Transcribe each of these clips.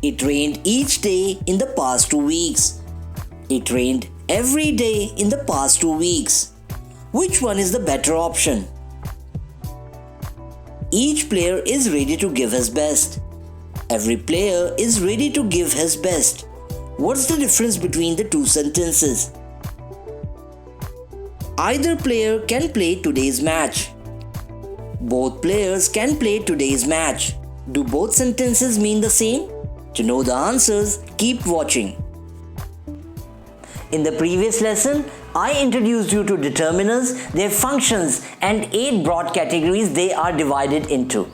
It rained each day in the past 2 weeks. It rained every day in the past 2 weeks. Which one is the better option? Each player is ready to give his best. Every player is ready to give his best. What's the difference between the two sentences? Either player can play today's match. Both players can play today's match. Do both sentences mean the same? To know the answers, keep watching. In the previous lesson, I introduced you to determiners, their functions, and 8 broad categories they are divided into.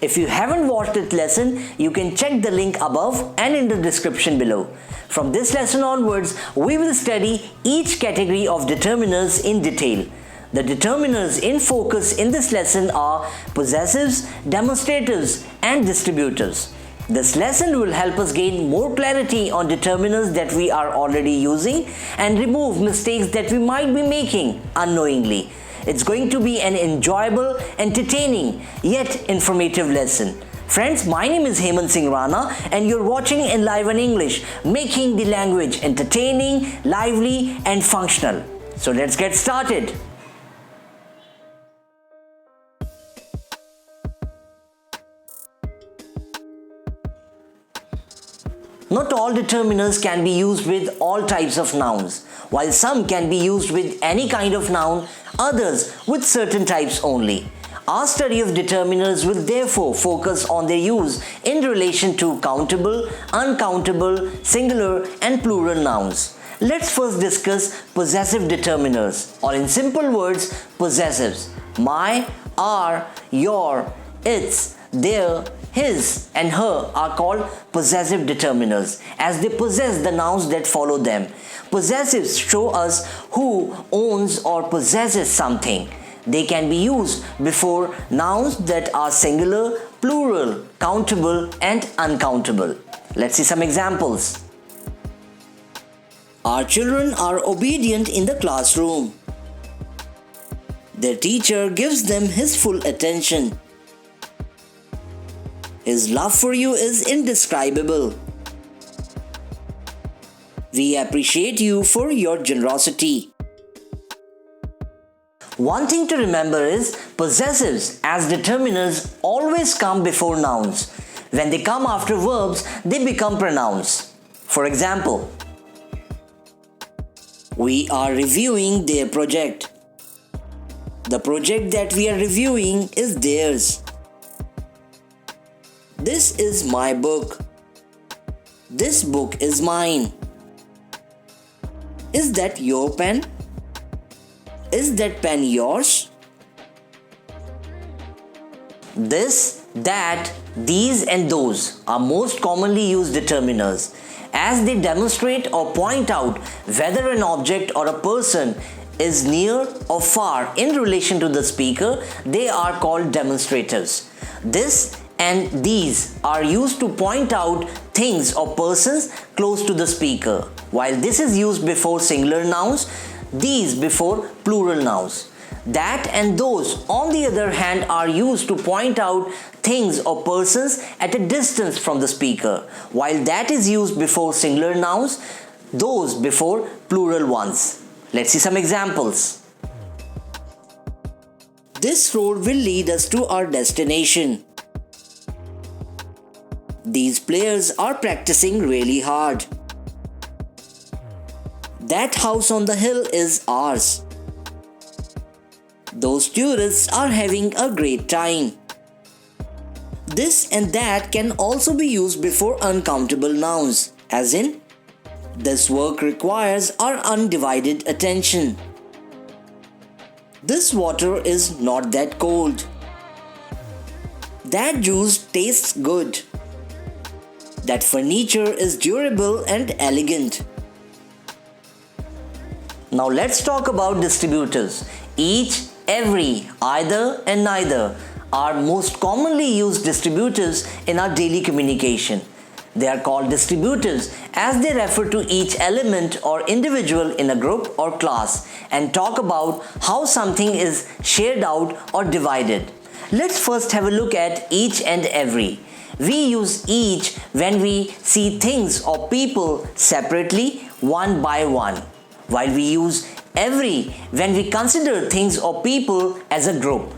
If you haven't watched that lesson, you can check the link above and in the description below. From this lesson onwards, we will study each category of determiners in detail. The determiners in focus in this lesson are possessives, demonstratives, and distributives. This lesson will help us gain more clarity on determiners that we are already using and remove mistakes that we might be making unknowingly. It's going to be an enjoyable, entertaining, yet informative lesson. Friends, my name is Hemant Singh Rana and you're watching Enliven English, making the language entertaining, lively and functional. So let's get started. Not all determiners can be used with all types of nouns. While some can be used with any kind of noun, others with certain types only. Our study of determiners will therefore focus on their use in relation to countable, uncountable, singular and plural nouns. Let's first discuss possessive determiners, or in simple words, possessives. My, our, your, its, their, his and her are called possessive determiners as they possess the nouns that follow them. Possessives show us who owns or possesses something. They can be used before nouns that are singular, plural, countable and uncountable. Let's see some examples. Our children are obedient in the classroom. Their teacher gives them his full attention. His love for you is indescribable. We appreciate you for your generosity. One thing to remember is possessives as determiners always come before nouns. When they come after verbs, they become pronouns. For example, we are reviewing their project. The project that we are reviewing is theirs. This is my book. This book is mine. Is that your pen? Is that pen yours? This, that, these and those are most commonly used determiners as they demonstrate or point out whether an object or a person is near or far in relation to the speaker. They are called demonstratives. This and these are used to point out things or persons close to the speaker. While this is used before singular nouns, these before plural nouns. That and those, on the other hand, are used to point out things or persons at a distance from the speaker. While that is used before singular nouns, those before plural ones. Let's see some examples. This road will lead us to our destination. These players are practicing really hard. That house on the hill is ours. Those tourists are having a great time. This and that can also be used before uncountable nouns, as in, this work requires our undivided attention. This water is not that cold. That juice tastes good. That furniture is durable and elegant. Now let's talk about distributives. Each, every, either and neither are most commonly used distributives in our daily communication. They are called distributives as they refer to each element or individual in a group or class and talk about how something is shared out or divided. Let's first have a look at each and every. We use each when we see things or people separately, one by one, while we use every when we consider things or people as a group.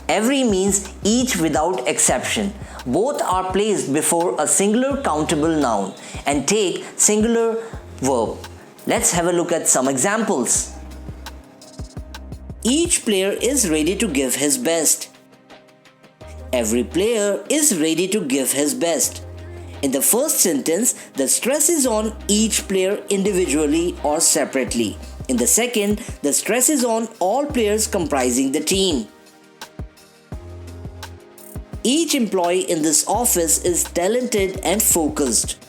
Every means each without exception. Both are placed before a singular countable noun and take singular verb. Let's have a look at some examples. Each player is ready to give his best. Every player is ready to give his best. In the first sentence, the stress is on each player individually or separately. In the second, the stress is on all players comprising the team. Each employee in this office is talented and focused.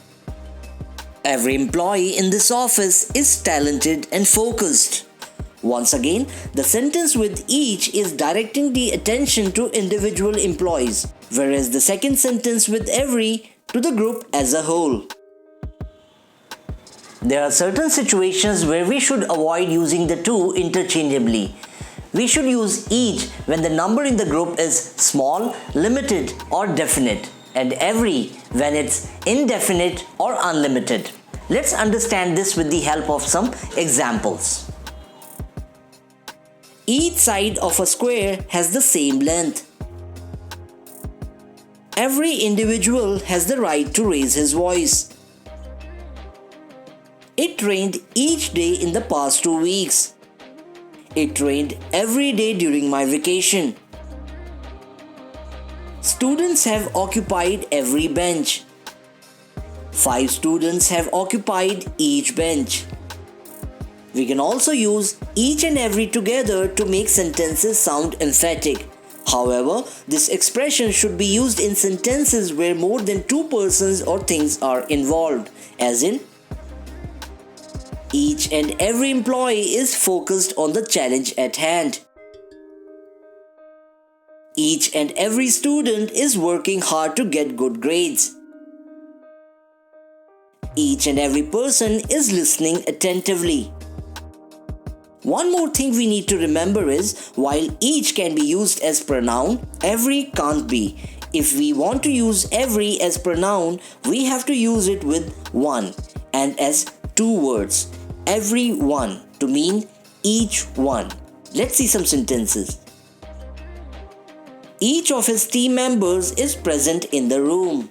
Every employee in this office is talented and focused. Once again, the sentence with each is directing the attention to individual employees, whereas the second sentence with every to the group as a whole. There are certain situations where we should avoid using the two interchangeably. We should use each when the number in the group is small, limited or definite, and every when it's indefinite or unlimited. Let's understand this with the help of some examples. Each side of a square has the same length. Every individual has the right to raise his voice. It rained each day in the past 2 weeks. It rained every day during my vacation. Students have occupied every bench. 5 students have occupied each bench. We can also use each and every together to make sentences sound emphatic. However, this expression should be used in sentences where more than 2 persons or things are involved, as in, each and every employee is focused on the challenge at hand. Each and every student is working hard to get good grades. Each and every person is listening attentively. One more thing we need to remember is, while each can be used as pronoun, every can't be. If we want to use every as pronoun, we have to use it with one and as 2 words. Every one to mean each one. Let's see some sentences. Each of his team members is present in the room.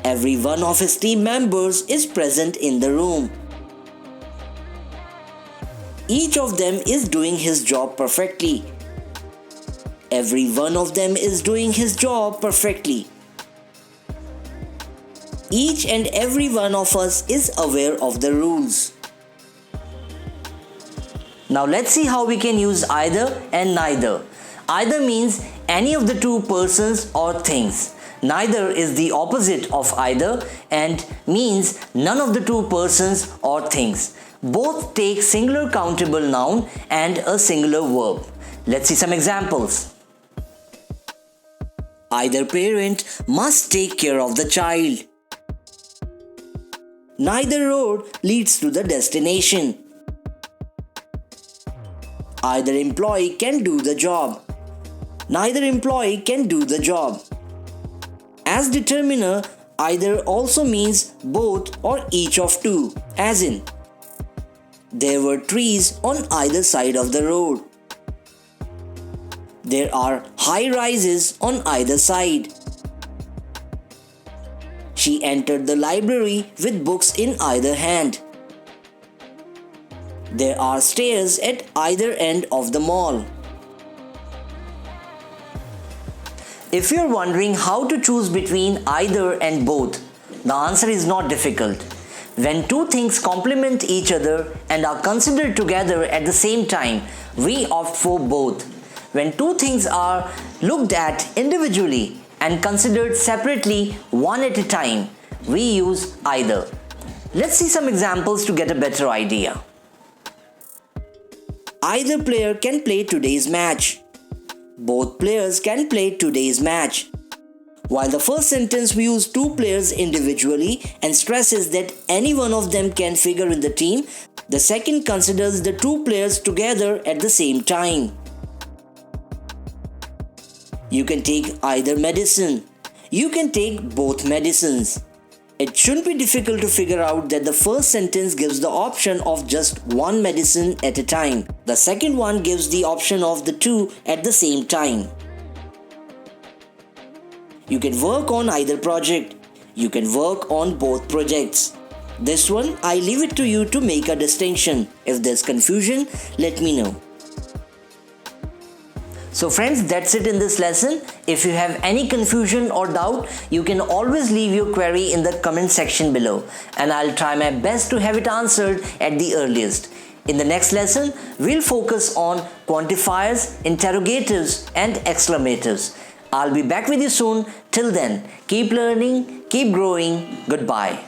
Every one of his team members is present in the room. Each of them is doing his job perfectly. Every one of them is doing his job perfectly. Each and every one of us is aware of the rules. Now let's see how we can use either and neither. Either means any of the 2 persons or things. Neither is the opposite of either and means none of the 2 persons or things. Both take singular countable noun and a singular verb. Let's see some examples. Either parent must take care of the child. Neither road leads to the destination. Either employee can do the job. Neither employee can do the job. As determiner, either also means both or each of 2, as in, there were trees on either side of the road. There are high rises on either side. She entered the library with books in either hand. There are stairs at either end of the mall. If you're wondering how to choose between either and both, the answer is not difficult. When 2 things complement each other and are considered together at the same time, we opt for both. When 2 things are looked at individually and considered separately one at a time, we use either. Let's see some examples to get a better idea. Either player can play today's match. Both players can play today's match. While the first sentence we use 2 players individually and stresses that any one of them can figure in the team, the second considers the 2 players together at the same time. You can take either medicine. You can take both medicines. It shouldn't be difficult to figure out that the first sentence gives the option of just one medicine at a time. The second one gives the option of the two at the same time. You can work on either project. You can work on both projects. This one, I leave it to you to make a distinction. If there's confusion, let me know. So friends, that's it in this lesson. If you have any confusion or doubt, you can always leave your query in the comment section below, and I'll try my best to have it answered at the earliest. In the next lesson, we'll focus on quantifiers, interrogatives, and exclamatives. I'll be back with you soon. Till then, keep learning, keep growing. Goodbye.